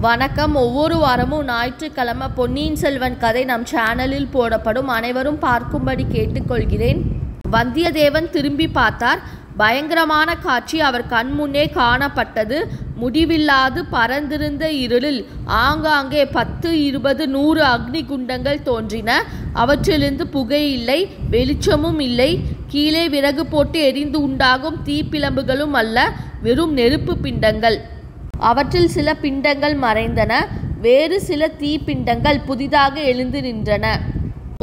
வணக்கம். ஒவ்வொரு வாரமும் ஞாயிற்றுக்கிழமை பொன்னியின் செல்வன் கதை நம் சேனலில் போடப்படும். அனைவரும் பார்க்கும்படி கேட்டுக்கொள்கிறேன். வந்தியத்தேவன் திரும்பி பார்த்தார். பயங்கரமான காட்சி அவர் கண் முன்னே காணப்பட்டது. முடிவில்லாது பறந்திருந்த இருளில் ஆங்காங்கே 10, 20, 100 அக்னி குண்டங்கள் தோன்றின. அவற்றிலிருந்து புகை இல்லை, வெளிச்சமும் இல்லை. கீழே விறகு போட்டு எரிந்து உண்டாகும் தீப்பிழம்புகளும் அல்ல, வெறும் நெருப்பு பிண்டங்கள். அவற்றில் சில பிண்டங்கள் மறைந்தன, வேறு சில தீப்பிண்டங்கள் புதிதாக எழுந்து நின்றன.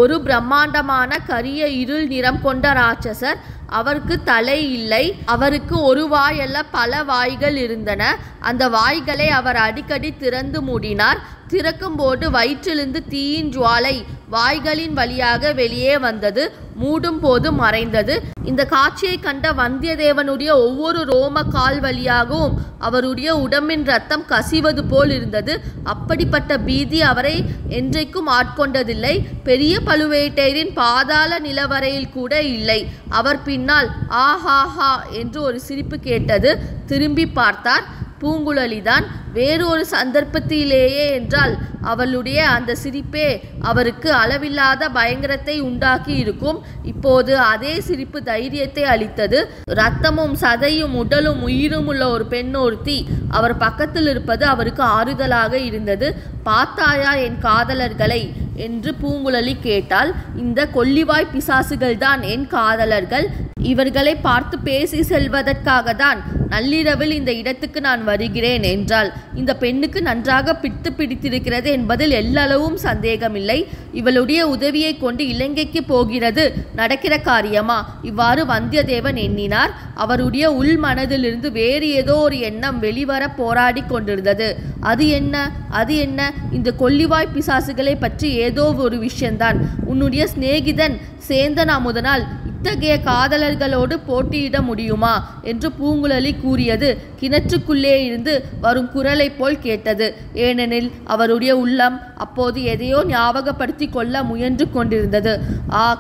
ஒரு பிரம்மாண்டமான கரிய இருள் நிறம் கொண்ட ராட்சசர். அவருக்கு தலை இல்லை. அவருக்கு ஒரு வாய் அல்ல, பல வாய்கள் இருந்தன. அந்த வாய்களை அவர் அடிக்கடி திறந்து மூடினார். திறக்கும்போது வயிற்றிலிருந்து தீயின் ஜுவாலை வாய்களின் வழியாக வெளியே வந்தது, மூடும் போது மறைந்தது. இந்த காட்சியை கண்ட வந்தியத்தேவனுடைய ஒவ்வொரு ரோம கால் வழியாகவும் அவருடைய உடம்பின் ரத்தம் கசிவது போல் இருந்தது. அப்படிப்பட்ட பீதி அவரை என்றைக்கும் ஆட்கொண்டதில்லை. பெரிய பழுவேட்டையரின் பாதாள நிலவரையில் கூட இல்லை. அவர் பின்னால் ஆஹாஹா என்று ஒரு சிரிப்பு கேட்டது. திரும்பி பார்த்தார். பூங்குழலிதான். வேறு ஒரு சந்தர்ப்பத்திலேயே என்றால் அவளுடைய அந்த சிரிப்பே அவருக்கு அளவில்லாத பயங்கரத்தை உண்டாக்கி இருக்கும். இப்போது அதே சிரிப்பு தைரியத்தை அளித்தது. இரத்தமும் சதையும் உடலும் உயிரும் உள்ள ஒரு பெண் ஒருத்தி அவர் பக்கத்தில் இருப்பது அவருக்கு ஆறுதலாக இருந்தது. பார்த்தாயா என் காதலர்களை என்று பூங்குழலி கேட்டாள். இந்த கொல்லிவாய் பிசாசுகள் தான் என் காதலர்கள். இவர்களை பார்த்து பேசி செல்வதற்காக தான் நள்ளிரவில் இந்த இடத்துக்கு நான் வருகிறேன் என்றாள். இந்த பெண்ணுக்கு நன்றாக பிடித்திருக்கிறது என்பதில் எல்லளவும் சந்தேகமில்லை. இவளுடைய உதவியை கொண்டு இலங்கைக்கு போகிறது நடக்கிற காரியமா? இவ்வாறு வந்தியத்தேவன் எண்ணினார். அவருடைய உள் மனதிலிருந்து வேறு ஏதோ ஒரு எண்ணம் வெளிவர போராடி கொண்டிருந்தது. அது என்ன? இந்த கொல்லிவாய் பிசாசுகளை பற்றி ஏதோ ஒரு விஷயம்தான். உன்னுடைய சிநேகிதன் சேந்தன் அமுதனால் இத்தகைய காதலர்களோடு போட்டியிட முடியுமா என்று பூங்குழலி கூறியது கிணற்றுக்குள்ளே இருந்து வரும் குரலை போல் கேட்டது. ஏனெனில் அவருடைய உள்ளம் அப்போது எதையோ ஞாபகப்படுத்தி கொள்ள முயன்று கொண்டிருந்தது.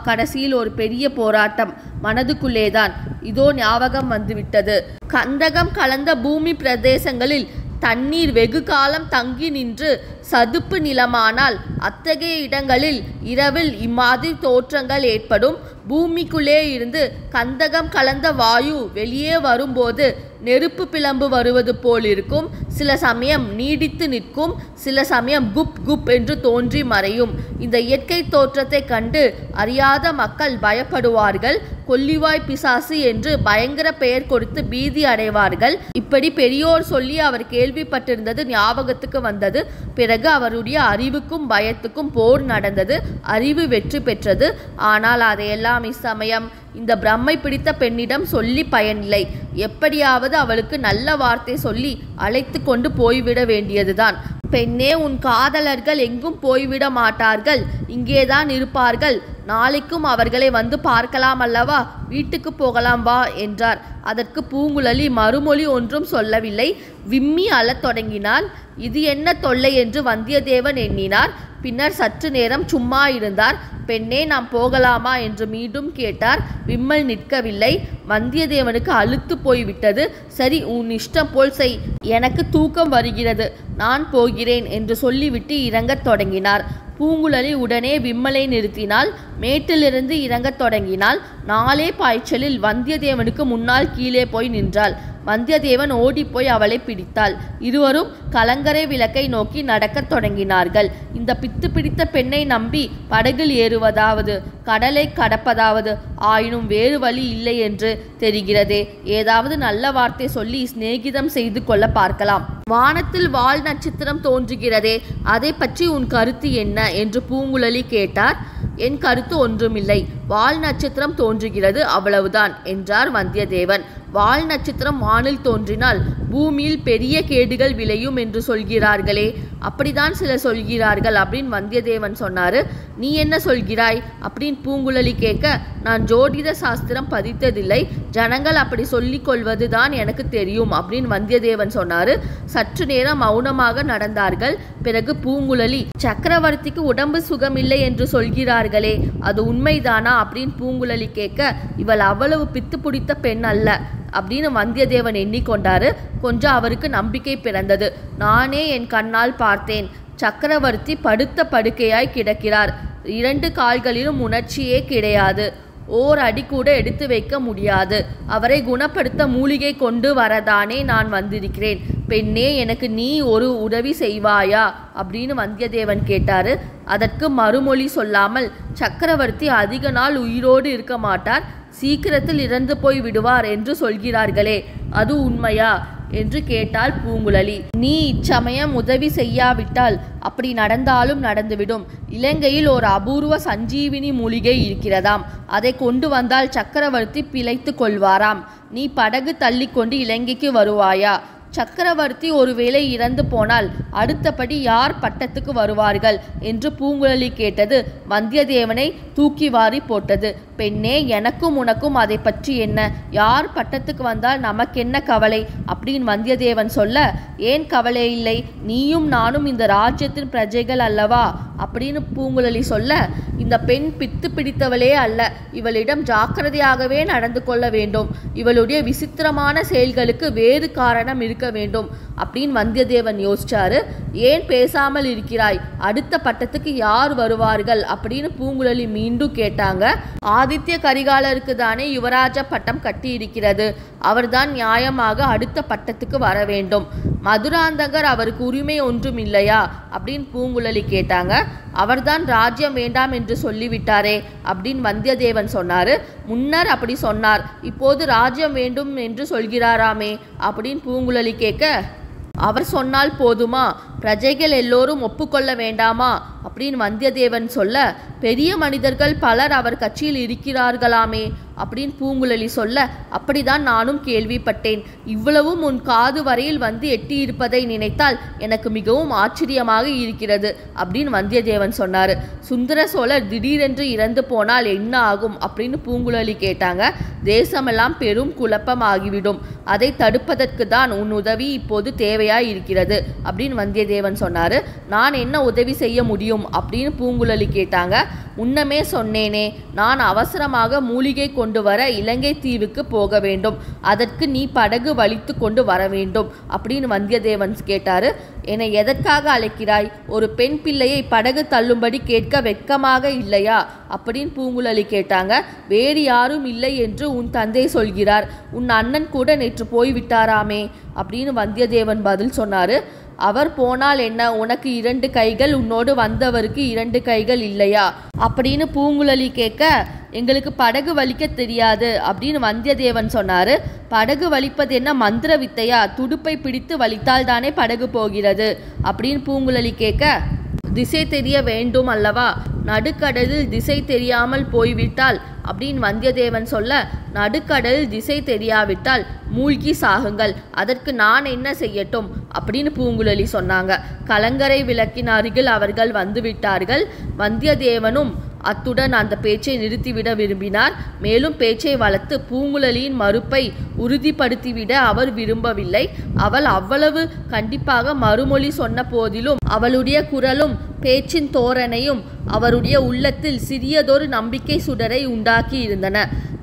கடைசியில் ஒரு பெரிய போராட்டம் மனதுக்குள்ளேதான். இதோ ஞாபகம் வந்துவிட்டது. கந்தகம் கலந்த பூமி பிரதேசங்களில் தண்ணீர் வெகு காலம் தங்கி நின்று சதுப்பு நிலமானால் அத்தகைய இடங்களில் இரவில் இம்மாதிரி தோற்றங்கள் ஏற்படும். பூமிக்குள்ளே இருந்து கந்தகம் கலந்த வாயு வெளியே வரும்போது நெருப்பு பிளம்பு வருவது போல் இருக்கும். சில சமயம் நீடித்து நிற்கும், சில சமயம் குப் குப் என்று தோன்றி மறையும். இந்த இயற்கை தோற்றத்தை கண்டு அறியாத மக்கள் பயப்படுவார்கள். கொல்லிவாய் பிசாசு என்று பயங்கர பெயர் கொடுத்து பீதி அடைவார்கள். இப்படி பெரியோர் சொல்லி அவர் கேள்விப்பட்டிருந்தது ஞாபகத்துக்கு வந்தது. பிறகு அவருடைய அறிவுக்கும் பயத்துக்கும் போர் நடந்தது. அறிவு வெற்றி பெற்றது. ஆனால் அதையெல்லாம் இச்சமயம் இந்த பிரம்மை பிடித்த பெண்ணிடம் சொல்லி பயனில்லை. எப்படியாவது அவளுக்கு நல்ல வார்த்தை சொல்லி அழைத்து கொண்டு போய்விட வேண்டியதுதான். பெண்ணே, உன் காதலர்கள் எங்கும் போய்விட மாட்டார்கள், இங்கேதான் இருப்பார்கள். நாளைக்கும் அவர்களை வந்து பார்க்கலாம் அல்லவா? வீட்டுக்கு போகலாம் வா என்றார். அதற்கு பூங்குழலி மறுமொழி ஒன்றும் சொல்லவில்லை. விம்மி அழத் தொடங்கினாள். இது என்ன தொல்லை என்று வந்தியத்தேவன் எண்ணினார். பின்னர் சற்று நேரம் சும்மா இருந்தார். பெண்ணே, நாம் போகலாமா என்று மீண்டும் கேட்டார். விம்மல் நிற்கவில்லை. வந்தியத்தேவனுக்கு அலுத்து போய்விட்டது. சரி, உன் இஷ்டம் போல் செய், எனக்கு தூக்கம் வருகிறது, நான் போகிறேன் என்று சொல்லிவிட்டு இறங்கத் தொடங்கினார். பூங்குழலி உடனே விம்மலை நிறுத்தினாள். மேட்டிலிருந்து இறங்கத் தொடங்கினாள். நாளே பாய்ச்சலில் வந்தியத்தேவனுக்கு முன்னால் கீழே போய் நின்றாள். வந்தியத்தேவன் ஓடிப்போய் அவளை பிடித்தாள். இருவரும் கலங்கரை விளக்கை நோக்கி நடக்கத் தொடங்கினார்கள். இந்த பித்து பிடித்த பெண்ணை நம்பி படகில் ஏறுவதாவது கடலை கடப்பதாவது ஆயினும் வேறு வழி இல்லை என்று தெரிகிறதே. ஏதாவது நல்ல வார்த்தை சொல்லி சிநேகிதம் செய்து கொள்ள பார்க்கலாம். வானத்தில் வால் நட்சத்திரம் தோன்றுகிறதே, அதை பற்றி உன் கருத்து என்ன என்று பூங்குழலி கேட்டார். என் கருத்து ஒன்றுமில்லை. வால் நட்சத்திரம் தோன்றுகிறது, அவ்வளவுதான் என்றார் வந்தியத்தேவன். வால் நட்சத்திரம் வானில் தோன்றினால் பூமியில் பெரிய கேடுகள் விளையும் என்று சொல்கிறார்களே, அப்படிதான் சிலர் சொல்கிறார்கள் அப்படின்னு வந்தியத்தேவன் சொன்னாரு. நீ என்ன சொல்கிறாய் அப்படின்னு பூங்குழலி கேட்க, நான் ஜோதிட சாஸ்திரம் பதித்ததில்லை, ஜனங்கள் அப்படி சொல்லிக் கொள்வது தான் எனக்கு தெரியும் அப்படின்னு வந்தியத்தேவன் சொன்னாரு. சற்று நேரம் மௌனமாக நடந்தார்கள். பிறகு பூங்குழலி, சக்கரவர்த்திக்கு உடம்பு சுகமில்லை என்று சொல்கிறார்களே, அது உண்மைதானா அப்படின்னு பூங்குழலி கேட்க, இவள் அவ்வளவு பித்து பிடித்த பெண் அல்ல, அப்படின்னு வந்தியத்தேவன் எண்ணிக்கொண்டாரு. கொஞ்சம் அவருக்கு நம்பிக்கை பிறந்தது. நானே என் கண்ணால் பார்த்தேன். சக்கரவர்த்தி படுத்த படுக்கையாய் கிடக்கிறார். 2 கால்களிலும் உணர்ச்சியே கிடையாது. ஓர் அடி கூட எடுத்து வைக்க முடியாது. அவரை குணப்படுத்த மூலிகை கொண்டு வரதானே நான் வந்திருக்கிறேன். பெண்ணே, எனக்கு நீ ஒரு உதவி செய்வாயா அப்படின்னு வந்தியத்தேவன் கேட்டாரு. அதற்கு மறுமொழி சொல்லாமல், சக்கரவர்த்தி அதிக நாள் உயிரோடு இருக்க மாட்டார், சீக்கிரத்தில் இறந்து போய் விடுவார் என்று சொல்கிறார்களே, அது உண்மையா என்று கேட்டாள் பூங்குழலி. நீ இச்சமயம் உதவி செய்யாவிட்டால் அப்படி நடந்தாலும் நடந்துவிடும். இலங்கையில் ஒரு அபூர்வ சஞ்சீவினி மூலிகை இருக்கிறதாம். அதை கொண்டு வந்தால் சக்கரவர்த்தி பிழைத்து கொள்வாராம். நீ படகு தள்ளிக்கொண்டு இலங்கைக்கு வருவாயா? சக்கரவர்த்தி ஒருவேளை இறந்து போனால் அடுத்தபடி யார் பட்டத்துக்கு வருவார்கள் என்று பூங்குழலி கேட்டது வந்தியத்தேவனை தூக்கி வாரி போட்டது. பெண்ணே, எனக்கும் உனக்கும் அதை பற்றி என்ன? யார் பட்டத்துக்கு வந்தால் நமக்கென்ன கவலை அப்படின்னு வந்தியத்தேவன் சொல்ல, ஏன் கவலை இல்லை? நீயும் நானும் இந்த ராஜ்யத்தின் பிரஜைகள் அல்லவா அப்படின்னு பூங்குழலி சொல்ல, இந்த பெண் பித்து பிடித்தவளே அல்ல. இவளிடம் ஜாக்கிரதையாகவே நடந்து கொள்ள வேண்டும். இவளுடைய விசித்திரமான செயல்களுக்கு வேறு காரணம் இருக்க வேண்டும் அப்படின்னு வந்தியத்தேவன் யோசிச்சாரு. ஏன் பேசாமல் இருக்கிறாய்? அடுத்த பட்டத்துக்கு யார் வருவார்கள் அப்படின்னு பூங்குழலி மீண்டும் கேட்டாங்க. ஆதித்ய கரிகாலருக்கு தானே யுவராஜ பட்டம் கட்டி இருக்கிறது. அவர்தான் நியாயமாக அடுத்த பட்டத்துக்கு வர வேண்டும். மதுராந்தகர் அவருக்கு உரிமை ஒன்றும் இல்லையா அப்படின்னு பூங்குழலி கேட்டாங்க. அவர்தான் ராஜ்யம் வேண்டாம் என்று சொல்லிவிட்டாரே அப்படின்னு வந்தியத்தேவன் சொன்னாரு. முன்னர் அப்படி சொன்னார், இப்போது ராஜ்யம் வேண்டும் என்று சொல்கிறாராமே அப்படின்னு பூங்குழலி கேட்க, அவர் சொன்னால் போதுமா? பிரஜைகள் எல்லோரும் ஒப்புக்கொள்ள வேண்டாமா அப்படின்னு வந்தியத்தேவன் சொல்ல, பெரிய மனிதர்கள் பலர் அவர் கட்சியில் இருக்கிறார்களாமே அப்படின்னு பூங்குழலி சொல்ல, அப்படிதான் நானும் கேள்விப்பட்டேன். இவ்வளவும் உன் காது வரையில் வந்து எட்டியிருப்பதை நினைத்தால் எனக்கு மிகவும் ஆச்சரியமாக இருக்கிறது அப்படின்னு வந்தியத்தேவன் சொன்னார். சுந்தர சோழர் திடீரென்று இறந்து போனால் என்ன ஆகும் அப்படின்னு பூங்குழலி கேட்டாங்க. தேசமெல்லாம் பெரும் குழப்பமாகிவிடும். அதை தடுப்பதற்கு தான் உன் உதவி இப்போது தேவையாய் இருக்கிறது அப்படின்னு வந்தியத்தேவன் சொன்னார். நான் என்ன உதவி செய்ய முடியும் அப்படின்னு பூங்குழலி கேட்டாங்க. முன்னமே சொன்னேனே, நான் அவசரமாக மூலிகை கொண்டு வர இலங்கை தீவுக்கு போக வேண்டும். அதற்கு நீ படகு வலித்து கொண்டு வர வேண்டும் அப்படின்னு வந்தியத்தேவன் கேட்டாரு. என்னை எதற்காக அழைக்கிறாய்? ஒரு பெண் பிள்ளையை படகு தள்ளும்படி கேட்க வெட்கமாக இல்லையா அப்படின்னு பூங்குழலி கேட்டாங்க. வேறு யாரும் இல்லை என்று உன் தந்தை சொல்கிறார். உன் அண்ணன் கூட நேற்று போய்விட்டாராமே அப்படின்னு வந்தியத்தேவன் பதில் சொன்னாரு. அவர் போனால் என்ன, உனக்கு 2 கைகள், உன்னோடு வந்தவருக்கு 2 கைகள் இல்லையா அப்படின்னு பூங்குழலி கேட்க, எங்களுக்கு படகு வலிக்க தெரியாது அப்படின்னு வந்தியத்தேவன் சொன்னாரு. படகு வலிப்பது என்ன மந்திர வித்தையா? துடுப்பை பிடித்து வலித்தால் தானே படகு போகிறது அப்படின்னு பூங்குழலி கேட்க, திசை தெரிய வேண்டும் அல்லவா? நடுக்கடலில் திசை தெரியாமல் போய்விட்டால் அப்படின்னு வந்தியத்தேவன் சொல்ல, நடுக்கடலில் திசை தெரியாவிட்டால் மூழ்கி சாகுங்கள். அதற்கு நான் என்ன செய்யட்டும் அப்படின்னு பூங்குழலி சொன்னாங்க. கலங்கரை விளக்கின் அருகில் அவர்கள் வந்துவிட்டார்கள். வந்தியத்தேவனும் அத்துடன் அந்த பேச்சை நிறுத்திவிட விரும்பினார். மேலும் பேச்சை வளர்த்து பூங்குழலியின் மறுப்பை உறுதிப்படுத்திவிட அவர் விரும்பவில்லை. அவள் அவ்வளவு கண்டிப்பாக மறுமொழி சொன்ன போதிலும் அவளுடைய குரலும் பேச்சின் தோரணையும் அவருடைய உள்ளத்தில் சிறியதொரு நம்பிக்கை சுடரை உண்டாக்கி இருந்தன.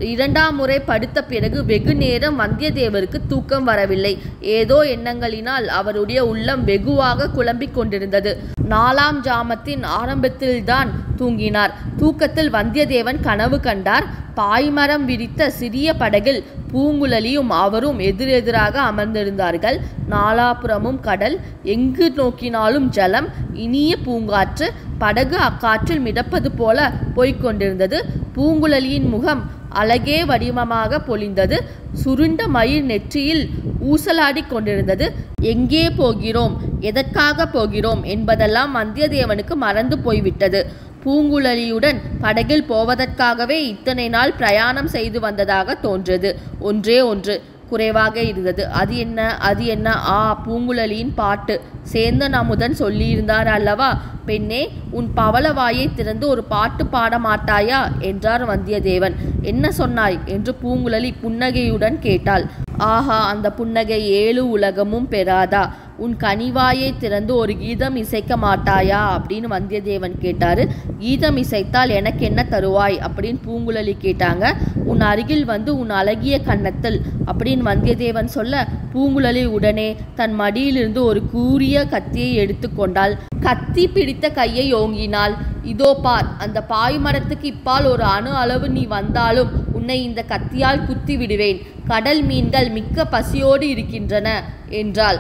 2ஆம் முறை படுத்த பிறகு வெகு நேரம் வந்தியத்தேவருக்கு தூக்கம் வரவில்லை. ஏதோ எண்ணங்களினால் அவருடைய உள்ளம் வெகுவாக குழம்பிக் கொண்டிருந்தது. 4ஆம் ஜாமத்தின் ஆரம்பத்தில்தான் தூங்கினார். தூக்கத்தில் வந்தியத்தேவன் கனவு கண்டார். பாய்மரம் விரித்த சிறிய படகில் பூங்குழலியும் அவரும் எதிரெதிராக அமர்ந்திருந்தார்கள். நாலாபுறமும் கடல், எங்கு நோக்கினாலும் ஜலம், இனிய பூங்காற்று. படகு அக்காற்றில் மிதப்பது போல போய்கொண்டிருந்தது. பூங்குழலியின் முகம் அழகே வடிவமாக பொலிந்தது. சுருண்ட மயிர் நெற்றியில் ஊசலாடி கொண்டிருந்தது. எங்கே போகிறோம், எதற்காக போகிறோம் என்பதெல்லாம் வந்தியத்தேவனுக்கு மறந்து போய்விட்டது. பூங்குழலியுடன் படகில் போவதற்காகவே இத்தனை நாள் பிரயாணம் செய்து வந்ததாக தோன்றது. ஒன்றே ஒன்று குறைவாக இருந்தது. அது என்ன, அது என்ன? பூங்குழலியின் பாட்டு. சேந்தன் அமுதன் சொல்லியிருந்தார் அல்லவா? பெண்ணே, உன் பவளவாயை திறந்து ஒரு பாட்டு பாட மாட்டாயா என்றார் வந்தியத்தேவன். என்ன சொன்னாய் என்று பூங்குழலி புன்னகையுடன் கேட்டாள். ஆஹா, அந்த புன்னகை 7 உலகமும் பெறாதா? உன் கனிவாயை திறந்து ஒரு கீதம் இசைக்க மாட்டாயா அப்படின்னு வந்தியத்தேவன் கேட்டார். கீதம் இசைத்தால் எனக்கு என்ன தருவாய் அப்படின்னு பூங்குழலி கேட்டாங்க. உன் அருகில் வந்து உன் அழகிய கன்னத்தில் அப்படின்னு வந்தியத்தேவன் சொல்ல, பூங்குழலி உடனே தன் மடியிலிருந்து ஒரு கூரிய கத்தியை எடுத்து கொண்டாள். கத்தி பிடித்த கையை ஓங்கினாள். இதோ பார், அந்த பாய்மரத்துக்கு இப்பால் ஒரு அணு அளவு நீ வந்தாலும் உன்னை இந்த கத்தியால் குத்தி விடுவேன். கடல் மீன்கள் மிக்க பசியோடு இருக்கின்றன என்றாள்.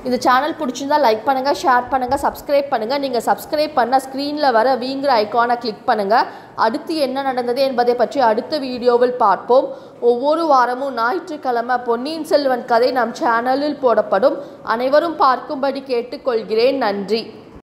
இந்த சேனல் பிடிச்சிருந்தா லைக் பண்ணுங்கள், ஷேர் பண்ணுங்கள், சப்ஸ்கிரைப் பண்ணுங்கள். நீங்கள் சப்ஸ்கிரைப் பண்ண ஸ்க்ரீனில் வர வீங்கிற ஐக்கானை கிளிக் பண்ணுங்கள். அடுத்து என்ன நடந்தது என்பதை பற்றி அடுத்த வீடியோவில் பார்ப்போம். ஒவ்வொரு வாரமும் ஞாயிற்றுக்கிழமை பொன்னியின் செல்வன் கதை நம் சேனலில் போடப்படும். அனைவரும் பார்க்கும்படி கேட்டுக்கொள்கிறேன். நன்றி.